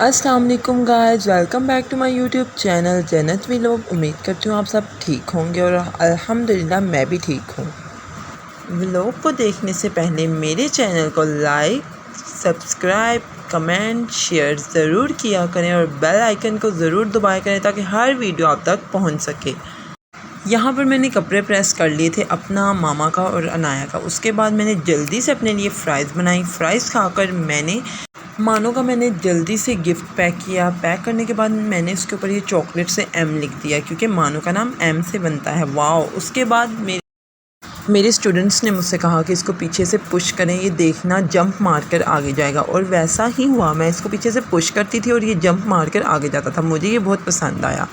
अस्सलाम वालेकुम guys, welcome back to my YouTube channel Jannat vlog. उम्मीद करती हूँ आप सब ठीक होंगे और अल्हम्दुलिल्लाह मैं भी ठीक हूँ। व्लॉग को देखने से पहले मेरे चैनल को लाइक, सब्सक्राइब, कमेंट, शेयर ज़रूर किया करें और बेल आइकन को ज़रूर दबाया करें ताकि हर वीडियो आप तक पहुँच सके। यहाँ पर मैंने कपड़े प्रेस कर लिए थे अपना, मामा का और अनाया का। उसके बाद मैंने जल्दी से अपने लिए फ़्राइज़ बनाई। फ़्राइज़ खाकर मैंने जल्दी से गिफ्ट पैक किया। पैक करने के बाद मैंने उसके ऊपर ये चॉकलेट से एम लिख दिया क्योंकि मानो का नाम एम से बनता है। वाओ! उसके बाद मेरे स्टूडेंट्स ने मुझसे कहा कि इसको पीछे से पुश करें, ये देखना जंप मारकर आगे जाएगा, और वैसा ही हुआ। मैं इसको पीछे से पुश करती थी और ये जंप मारकर आगे जाता था। मुझे ये बहुत पसंद आया।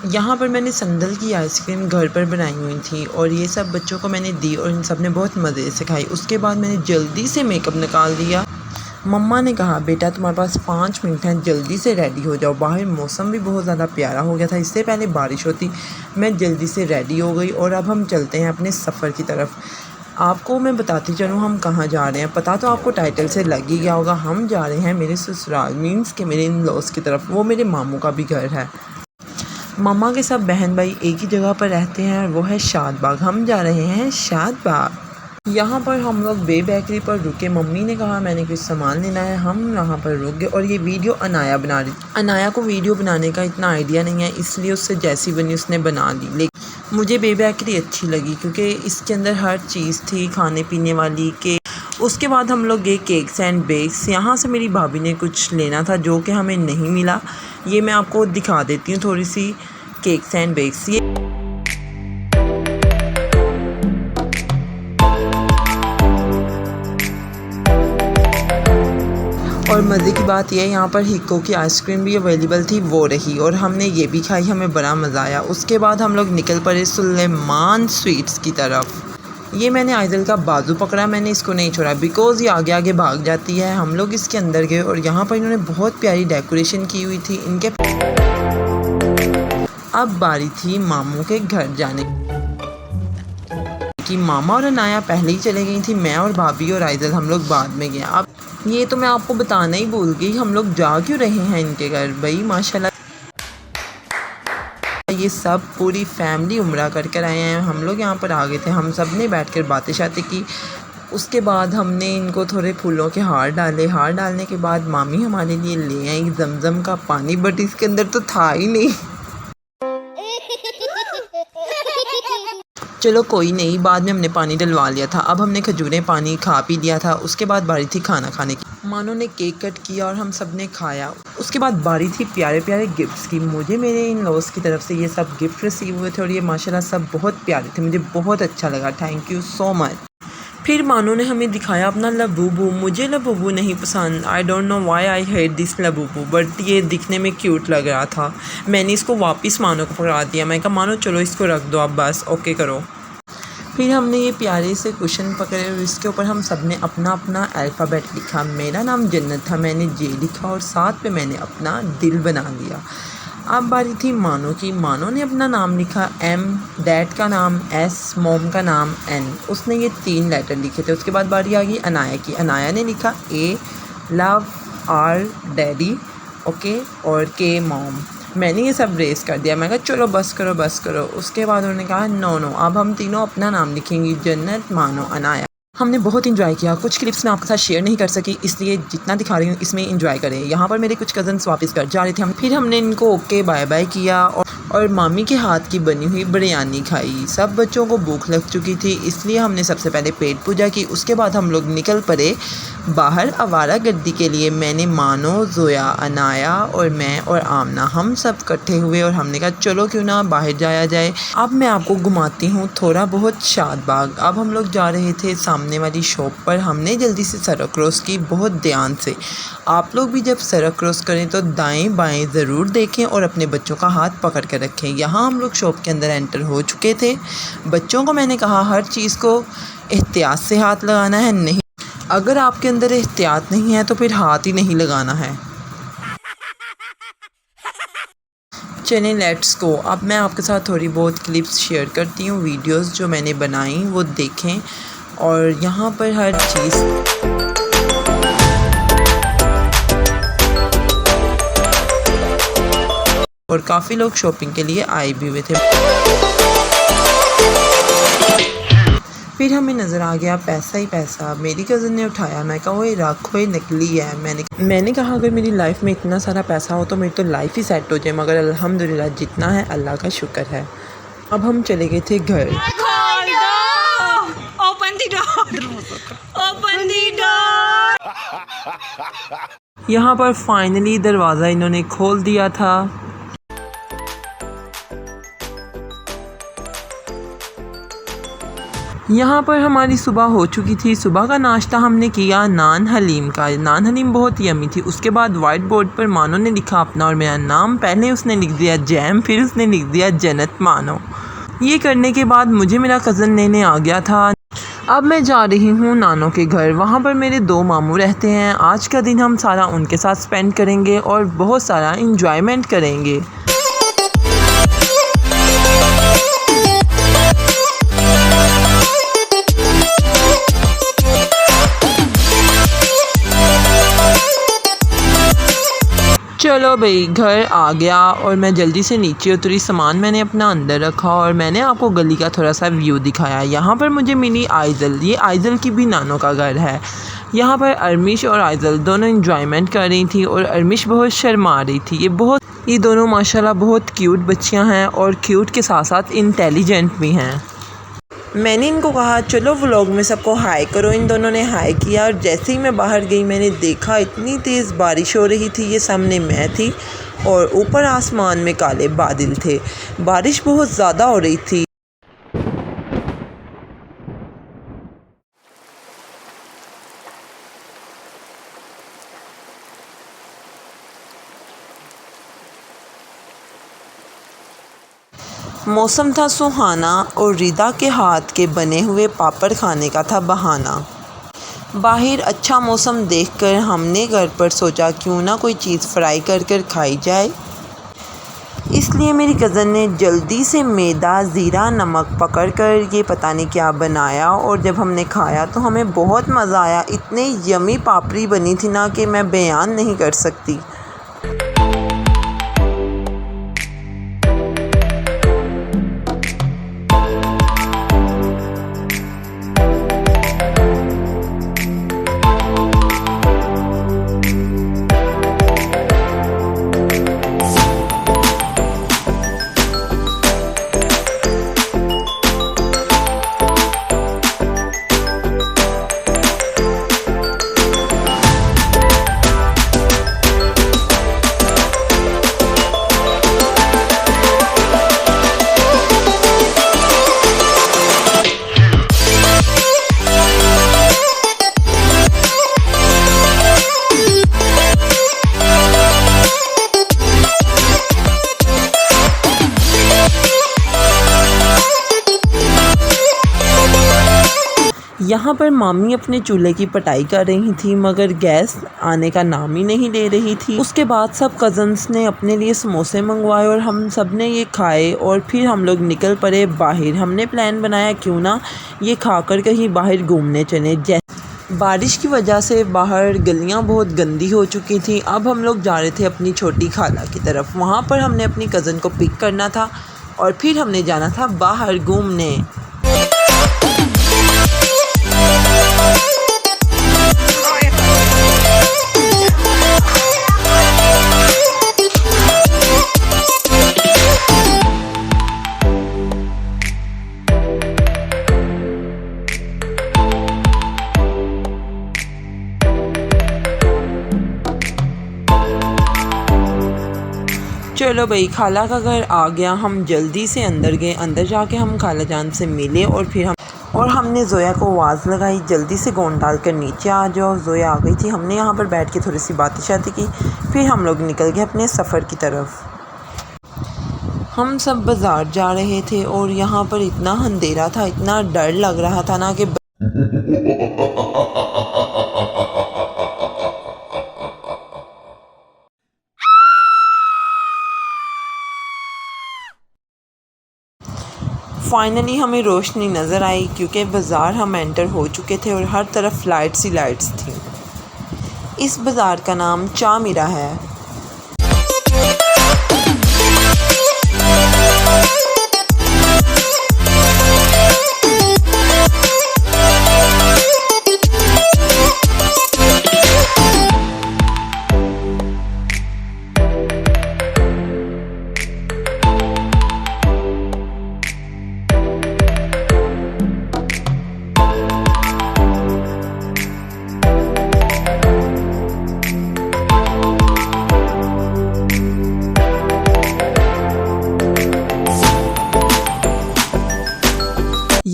यहाँ पर मैंने संदल की आइसक्रीम घर पर बनाई हुई थी और ये सब बच्चों को मैंने दी और इन सब ने बहुत मज़े से खाई। उसके बाद मैंने जल्दी से मेकअप निकाल दिया। मम्मा ने कहा, बेटा तुम्हारे पास 5 मिनट हैं, जल्दी से रेडी हो जाओ। बाहर मौसम भी बहुत ज़्यादा प्यारा हो गया था, इससे पहले बारिश होती। मैं जल्दी से रेडी हो गई और अब हम चलते हैं अपने सफ़र की तरफ। आपको मैं बताती चलूँ हम कहाँ जा रहे हैं। पता तो आपको टाइटल से लग ही गया होगा। हम जा रहे हैं मेरे ससुराल, मीन्स के मेरे इन लॉज की तरफ। वो मेरे मामू का भी घर है। मम्मा के सब बहन भाई एक ही जगह पर रहते हैं और वो है शादबाग। हम जा रहे हैं शादबाग। यहाँ पर हम लोग बे बेकरी पर रुके। मम्मी ने कहा मैंने कुछ सामान लेना है, हम यहाँ पर रुक गए। और ये वीडियो अनाया बना रही। अनाया को वीडियो बनाने का इतना आइडिया नहीं है, इसलिए उससे जैसी बनी उसने बना ली। लेकिन मुझे बे बेकरी अच्छी लगी क्योंकि इसके अंदर हर चीज़ थी खाने पीने वाली के। उसके बाद हम लोग गए केक्स एंड बेक्स। यहाँ से मेरी भाभी ने कुछ लेना था जो कि हमें नहीं मिला। ये मैं आपको दिखा देती हूँ थोड़ी सी केक्स एंड बेक्स। ये और मज़े की बात यह है यहाँ पर हिक्को की आइसक्रीम भी अवेलेबल थी, वो रही और हमने ये भी खाई। हमें बड़ा मज़ा आया। उसके बाद हम लोग निकल पड़े सुलेमान स्वीट्स की तरफ। ये मैंने आइज़ल का बाजू पकड़ा, मैंने इसको नहीं छोड़ा बिकॉज़ ये आगे आगे भाग जाती है। हम लोग इसके अंदर गए और यहाँ पर इन्होंने बहुत प्यारी डेकोरेशन की हुई थी इनके। अब बारी थी मामू के घर जाने की। मामा और अनाया पहले ही चले गई थी, मैं और भाभी और आइज़ल हम लोग बाद में गए। अब ये तो मैं आपको बताना ही भूल गई, हम लोग जा क्यों रहे हैं इनके घर। भाई माशाल्लाह ये सब पूरी फैमिली उम्रा कर कर आए हैं। हम लोग यहाँ पर आ गए थे, हम सब ने बैठ कर बातें शातें की। उसके बाद हमने इनको थोड़े फूलों के हार डाले। हार डालने के बाद मामी हमारे लिए ले आई जमजम का पानी, बट इसके अंदर तो था ही नहीं। चलो कोई नहीं, बाद में हमने पानी डलवा लिया था। अब हमने खजूरें पानी खा पी लिया था। उसके बाद बारी थी खाना खाने की। मानो ने केक कट किया और हम सब ने खाया। उसके बाद बारी थी प्यारे प्यारे गिफ्ट्स की। मुझे मेरे इन लॉज की तरफ से ये सब गिफ्ट रिसीव हुए थे और ये माशाल्लाह सब बहुत प्यारे थे। मुझे बहुत अच्छा लगा, थैंक यू सो मच। फिर मानो ने हमें दिखाया अपना लबूबू। मुझे लबूबू नहीं पसंद, I don't know why I hate this Labubu, but ये दिखने में क्यूट लग रहा था। मैंने इसको वापस मानो को पकड़ा दिया। मैं कहा मानो चलो इसको रख दो, आप बस ओके करो। फिर हमने ये प्यारे से कुशन पकड़े और इसके ऊपर हम सब ने अपना अपना अल्फ़ाबेट लिखा। मेरा नाम जन्नत था, मैंने जे लिखा और साथ पे मैंने अपना दिल बना लिया। अब बारी थी मानो की। मानो ने अपना नाम लिखा एम, डैड का नाम एस, मोम का नाम एन। उसने ये 3 लेटर लिखे थे। उसके बाद बारी आ गई अनाया की। अनाया ने लिखा ए, लव, आर, डैडी, ओके, और के, मॉम। मैंने ये सब रेस कर दिया। मैं कहा चलो बस करो बस करो। उसके बाद उन्होंने कहा नो नो, अब हम तीनों अपना नाम लिखेंगे, जन्नत, मानो, अनाया। हमने बहुत इंजॉय किया। कुछ क्लिप्स मैं आपके साथ शेयर नहीं कर सकी, इसलिए जितना दिखा रही हूँ इसमें इंजॉय करें। यहाँ पर मेरे कुछ कज़न्स वापस घर जा रहे थे। फिर हमने इनको ओके बाय बाय किया और मामी के हाथ की बनी हुई बिरयानी खाई। सब बच्चों को भूख लग चुकी थी, इसलिए हमने सबसे पहले पेट पूजा की। उसके बाद हम लोग निकल पड़े बाहर आवारा गर्दी के लिए। मैंने, मानो, जोया, अनाया और मैं और आमना हम सब इकट्ठे हुए और हमने कहा चलो क्यों ना बाहर जाया जाए। अब मैं आपको घुमाती हूँ थोड़ा बहुत शादबाग। अब हम लोग जा रहे थे सामने वाली शॉप पर। हमने जल्दी से सड़क क्रॉस की, बहुत ध्यान से। आप लोग भी जब सड़क क्रॉस करें तो दाएं बाएं ज़रूर देखें और अपने बच्चों का हाथ पकड़ कर रखें। यहाँ हम लोग शॉप के अंदर एंटर हो चुके थे। बच्चों को मैंने कहा हर चीज़ को एहतियात से हाथ लगाना है। नहीं, अगर आपके अंदर एहतियात नहीं है तो फिर हाथ ही नहीं लगाना है। चलें लेट्स गो। अब मैं आपके साथ थोड़ी बहुत क्लिप्स शेयर करती हूँ, वीडियोस जो मैंने बनाई वो देखें। और यहाँ पर हर चीज़ और काफ़ी लोग शॉपिंग के लिए आए भी हुए थे। फिर हमें नज़र आ गया पैसा ही पैसा। मेरी कज़न ने उठाया, मैं कहा ओए रखो, ये नकली है। मैंने कहा अगर मेरी लाइफ में इतना सारा पैसा हो तो मेरी तो लाइफ ही सेट हो जाए, मगर अल्हम्दुलिल्लाह जितना है अल्लाह का शुक्र है। अब हम चले गए थे घर। यहाँ पर फाइनली दरवाज़ा इन्होंने खोल दिया था। यहाँ पर हमारी सुबह हो चुकी थी। सुबह का नाश्ता हमने किया नान हलीम का। नान हलीम बहुत यमी थी। उसके बाद वाइट बोर्ड पर मानो ने लिखा अपना और मेरा नाम। पहले उसने लिख दिया जैम, फिर उसने लिख दिया जन्नत मानो। ये करने के बाद मुझे मेरा कज़न लेने आ गया था। अब मैं जा रही हूँ नानों के घर। वहाँ पर मेरे 2 मामू रहते हैं। आज का दिन हम सारा उनके साथ स्पेंड करेंगे और बहुत सारा इंजॉयमेंट करेंगे। चलो भाई घर आ गया और मैं जल्दी से नीचे उतरी। सामान मैंने अपना अंदर रखा और मैंने आपको गली का थोड़ा सा व्यू दिखाया। यहाँ पर मुझे मिली आइज़ल। ये आइज़ल की भी नानों का घर है। यहाँ पर अरमिश और आइज़ल दोनों इंजॉयमेंट कर रही थी और अरमिश बहुत शर्मा रही थी। ये दोनों माशाल्लाह बहुत क्यूट बच्चियाँ हैं और क्यूट के साथ साथ इंटेलिजेंट भी हैं। मैंने इनको कहा चलो व्लॉग में सबको हाय करो। इन दोनों ने हाय किया और जैसे ही मैं बाहर गई मैंने देखा इतनी तेज़ बारिश हो रही थी। ये सामने मैं थी और ऊपर आसमान में काले बादल थे। बारिश बहुत ज़्यादा हो रही थी। मौसम था सुहाना और रिदा के हाथ के बने हुए पापड़ खाने का था बहाना। बाहर अच्छा मौसम देखकर हमने घर पर सोचा क्यों ना कोई चीज़ फ्राई कर कर खाई जाए। इसलिए मेरी कज़न ने जल्दी से मैदा ज़ीरा नमक पकड़ कर ये पता नहीं क्या बनाया और जब हमने खाया तो हमें बहुत मज़ा आया। इतने यमी पापड़ी बनी थी ना कि मैं बयान नहीं कर सकती। यहाँ पर मामी अपने चूल्हे की पटाई कर रही थी मगर गैस आने का नाम ही नहीं ले रही थी। उसके बाद सब कज़न्स ने अपने लिए समोसे मंगवाए और हम सब ने ये खाए और फिर हम लोग निकल पड़े बाहर। हमने प्लान बनाया क्यों ना ये खाकर कहीं बाहर घूमने चले। बारिश की वजह से बाहर गलियाँ बहुत गंदी हो चुकी थी। अब हम लोग जा रहे थे अपनी छोटी खाला की तरफ। वहाँ पर हमने अपनी कज़न को पिक करना था और फिर हमने जाना था बाहर घूमने। चलो भाई खाला का घर आ गया। हम जल्दी से अंदर गए। अंदर जाके हम खाला जान से मिले और हमने ज़ोया को आवाज़ लगाई जल्दी से गोंद डाल कर नीचे आ जाओ। ज़ोया आ गई थी। हमने यहाँ पर बैठ के थोड़ी सी बातें शाती की। फिर हम लोग निकल गए अपने सफ़र की तरफ। हम सब बाज़ार जा रहे थे और यहाँ पर इतना अंधेरा था, इतना डर लग रहा था ना कि फाइनली हमें रोशनी नज़र आई क्योंकि बाज़ार हम एंटर हो चुके थे और हर तरफ लाइट्स ही लाइट्स थी। इस बाज़ार का नाम चामीरा है।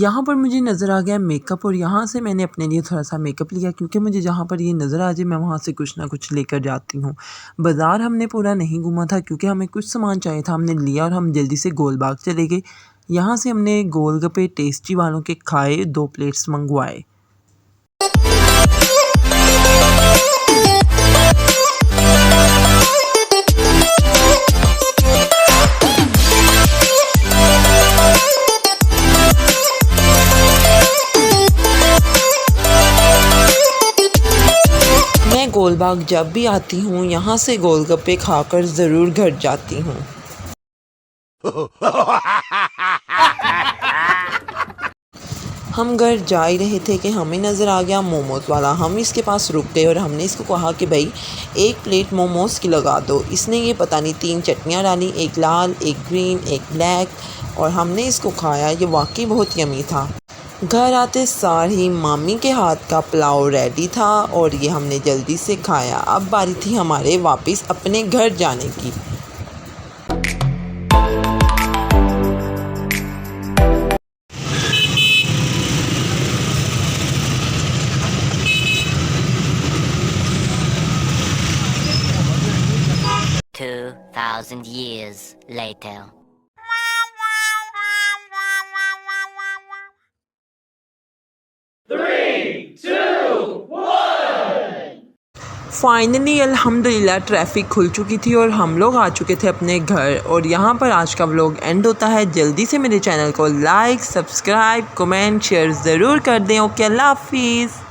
यहाँ पर मुझे नज़र आ गया मेकअप और यहाँ से मैंने अपने लिए थोड़ा सा मेकअप लिया क्योंकि मुझे जहाँ पर ये नज़र आ जाए मैं वहाँ से कुछ ना कुछ लेकर जाती हूँ। बाज़ार हमने पूरा नहीं घूमा था क्योंकि हमें कुछ सामान चाहिए था, हमने लिया और हम जल्दी से गोलबाग चले गए। यहाँ से हमने गोलगप्पे टेस्टी वालों के खाए, 2 प्लेट्स मंगवाए। मैं गोलबाग जब भी आती हूँ यहाँ से गोलगप्पे खाकर ज़रूर घर जाती हूँ। हम घर जा ही रहे थे कि हमें नज़र आ गया मोमोज़ वाला। हम इसके पास रुक गए और हमने इसको कहा कि भाई 1 प्लेट मोमोज़ की लगा दो। इसने ये पता नहीं 3 चटनियाँ डाली, एक लाल, एक ग्रीन, एक ब्लैक, और हमने इसको खाया। ये वाकई बहुत यमी था। घर आते सार ही मामी के हाथ का पुलाव रेडी था और ये हमने जल्दी से खाया। अब बारी थी हमारे वापस अपने घर जाने की। Two 2,000 years later. फाइनली अल्हम्दुलिल्लाह ट्रैफिक खुल चुकी थी और हम लोग आ चुके थे अपने घर। और यहाँ पर आज का व्लॉग एंड होता है। जल्दी से मेरे चैनल को लाइक, सब्सक्राइब, कमेंट, शेयर ज़रूर कर दें। ओके, अल्लाह हाफिज़।